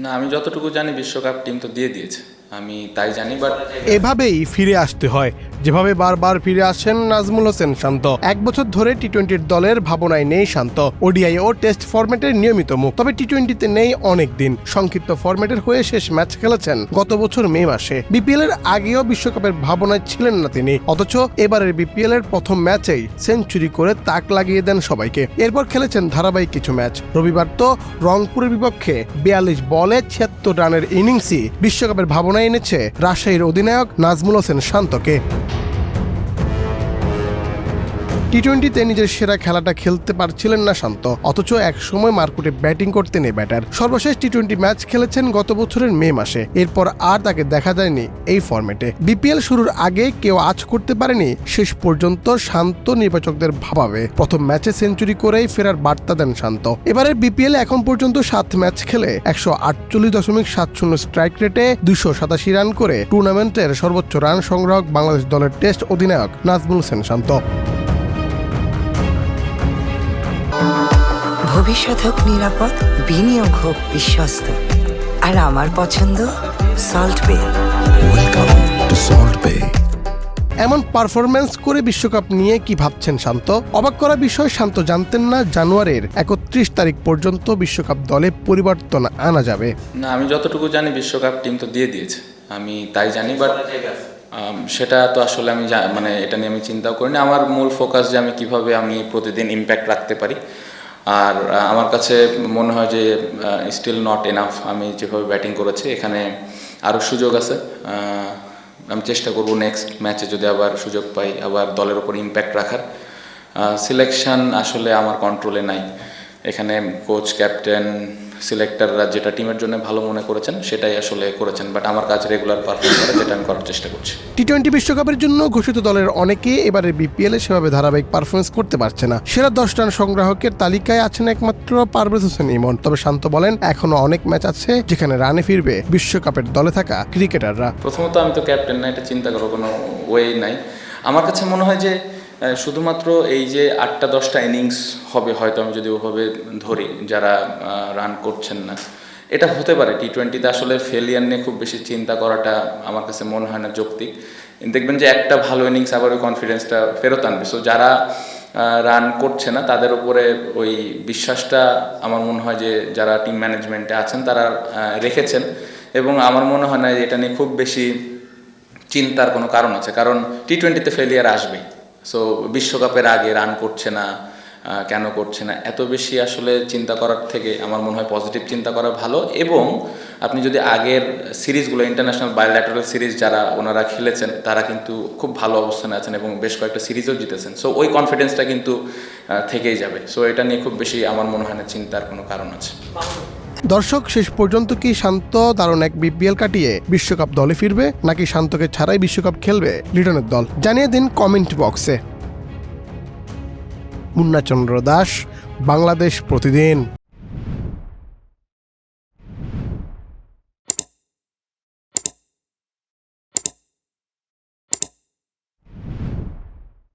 না, আমি যতটুকু জানি বিশ্বকাপ টিম তো দিয়ে দিয়েছে, আমি তাই জানি। বাট এভাবেই ফিরে আসতে হয়, যেভাবে বারবার ফিরে আসেন নাজমুল হোসেন শান্ত। 1 বছর ধরে টি-20 দলের ভাবনায় নেই শান্ত। ওডিআই ও টেস্ট ফরম্যাটের নিয়মিত মুখ, তবে টি-20তে নেই অনেক দিন। সংক্ষিপ্ত ফরম্যাটের হয়ে শেষ ম্যাচ খেলেছেন গত বছর মে মাসে। বিপিএল এর আগেও বিশ্বকাপের ভাবনায় ছিলেন না তিনি, অথচ এবারের বিপিএল এর প্রথম ম্যাচেই সেঞ্চুরি করে তাক লাগিয়ে দেন সবাইকে। এরপর খেলেছেন ধারাবাহিক কিছু ম্যাচ। রবিবার তো রংপুরের বিপক্ষে 42 বলে 76 রানের ইনিংসই বিশ্বকাপের ভাবনা এনেছে রাজশাহীর অধিনায়ক নাজমুল হোসেন শান্তকে। টি-20তে নিজের সেরা খেলাটা খেলতে পারছিলেন না শান্ত, অথচ এক সময় মারকুটে ব্যাটিং করতেন এই ব্যাটার। সর্বশেষ টি-20 ম্যাচ খেলেছেন গত বছরের মে মাসে, এরপর আর তাকে দেখা যায়নি এই ফরম্যাটে। বিপিএল শুরুর আগে কেউ আজ করতে পারেনি শেষ পর্যন্ত শান্ত নির্বাচকদের ভাবাবে। প্রথম ম্যাচে সেঞ্চুরি করেই ফেরার বার্তা দেন শান্ত। এবারের বিপিএল এখন পর্যন্ত 7 ম্যাচ খেলে 148.70 স্ট্রাইক রেটে 287 রান করে টুর্নামেন্টের সর্বোচ্চ রান সংগ্রাহক বাংলাদেশ দলের টেস্ট অধিনায়ক নাজমুল হোসেন শান্ত। ভবিষ্যৎ হোক নিরাপদ, বিনিয়োগ হোক বিশ্বস্ত, আর আমার পছন্দ সল্ট বে। ওয়েলকাম টু সল্ট বে। এমন পারফরম্যান্স করে বিশ্বকাপ নিয়ে কি ভাবছেন শান্ত? অবাক করা বিষয়, শান্ত জানতেন না জানুয়ারির 31 তারিখ পর্যন্ত বিশ্বকাপ দলে পরিবর্তন আনা যাবে। না, আমি যতটুকু জানি বিশ্বকাপ টিম তো দিয়ে দিয়েছে, আমি তাই জানি। বাট সেটা তো আসলে আমি মানে এটা নিয়ে আমি চিন্তাও করিনি। আমার মূল ফোকাস যে আমি কিভাবে আমি প্রতিদিন ইম্প্যাক্ট রাখতে পারি। আর আমার কাছে মনে হয় যে স্টিল নট এনাফ। আমি যেভাবে ব্যাটিং করেছি এখানে আরও সুযোগ আছে। আমি চেষ্টা করব নেক্সট ম্যাচে যদি আবার সুযোগ পাই আবার দলের উপর ইম্প্যাক্ট রাখার। সিলেকশন আসলে আমার কন্ট্রোলে নাই। এখানে কোচ, ক্যাপ্টেন, সিলেক্টররা যেটা টিমের জন্য ভালো মনে করেছেন সেটাই আসলে করেছেন। বাট আমার কাছে রেগুলার পারফর্ম করা, যেটা আমি করার চেষ্টা করছি। টি-20 বিশ্বকাপের জন্য ঘোষিত দলের অনেকে এবারে বিপিএলে সেভাবে ধারাবাহিক পারফরমেন্স করতে পারছে না। সেরা 10 রান সংগ্রাহকের তালিকায় আছেন একমাত্র পারভেজ হোসেন ইমন। তবে শান্ত বলেন, এখনো অনেক ম্যাচ আছে যেখানে রানে ফিরবে বিশ্বকাপের দলে থাকা ক্রিকেটাররা। প্রথমত আমি তো ক্যাপ্টেন না, এটা চিন্তা করার কোনো ওয়ে নাই। আমার কাছে মনে হয় যে শুধুমাত্র এই যে 8টা-10টা ইনিংস হবে, হয়তো আমি যদি ওভাবে ধরি যারা রান করছেন না, এটা হতে পারে। টি-20তে আসলে ফেলিয়ার নিয়ে খুব বেশি চিন্তা করাটা আমার কাছে মনে হয় না যৌক্তিক। দেখবেন যে একটা ভালো ইনিংস আবার ওই কনফিডেন্সটা ফেরত আনবে। সো যারা রান করছে না তাদের উপরে ওই বিশ্বাসটা আমার মনে হয় যে যারা টিম ম্যানেজমেন্টে আছেন তারা রেখেছেন, এবং আমার মনে হয় না এটা নিয়ে খুব বেশি চিন্তার কোনো কারণ আছে। কারণ টি-20তে ফেলিয়ার আসবে। সো বিশ্বকাপের আগে রান করছে না, কেন করছে না, এত বেশি আসলে চিন্তা করার থেকে আমার মনে হয় পজিটিভ চিন্তা করা ভালো। এবং আপনি যদি আগের সিরিজগুলো, ইন্টারন্যাশনাল বায়োল্যাটারাল সিরিজ যারা ওনারা খেলেছেন তারা কিন্তু খুব ভালো অবস্থানে আছেন এবং বেশ কয়েকটা সিরিজও জিতেছেন। সো ওই কনফিডেন্সটা কিন্তু থেকেই যাবে। সো এটা নিয়ে খুব বেশি আমার মনে হয় না চিন্তার কোনো কারণ আছে। দর্শক, শেষ পর্যন্ত কি শান্ত দারুণ এক বিপিএল কাটিয়ে বিশ্বকাপ দলে ফিরবে, নাকি শান্তকে ছাড়াই বিশ্বকাপ খেলবে লিটনের দল? জানিয়ে দিন কমেন্ট বক্সে। মুন্না চন্দ্র দাস, বাংলাদেশ প্রতিদিন।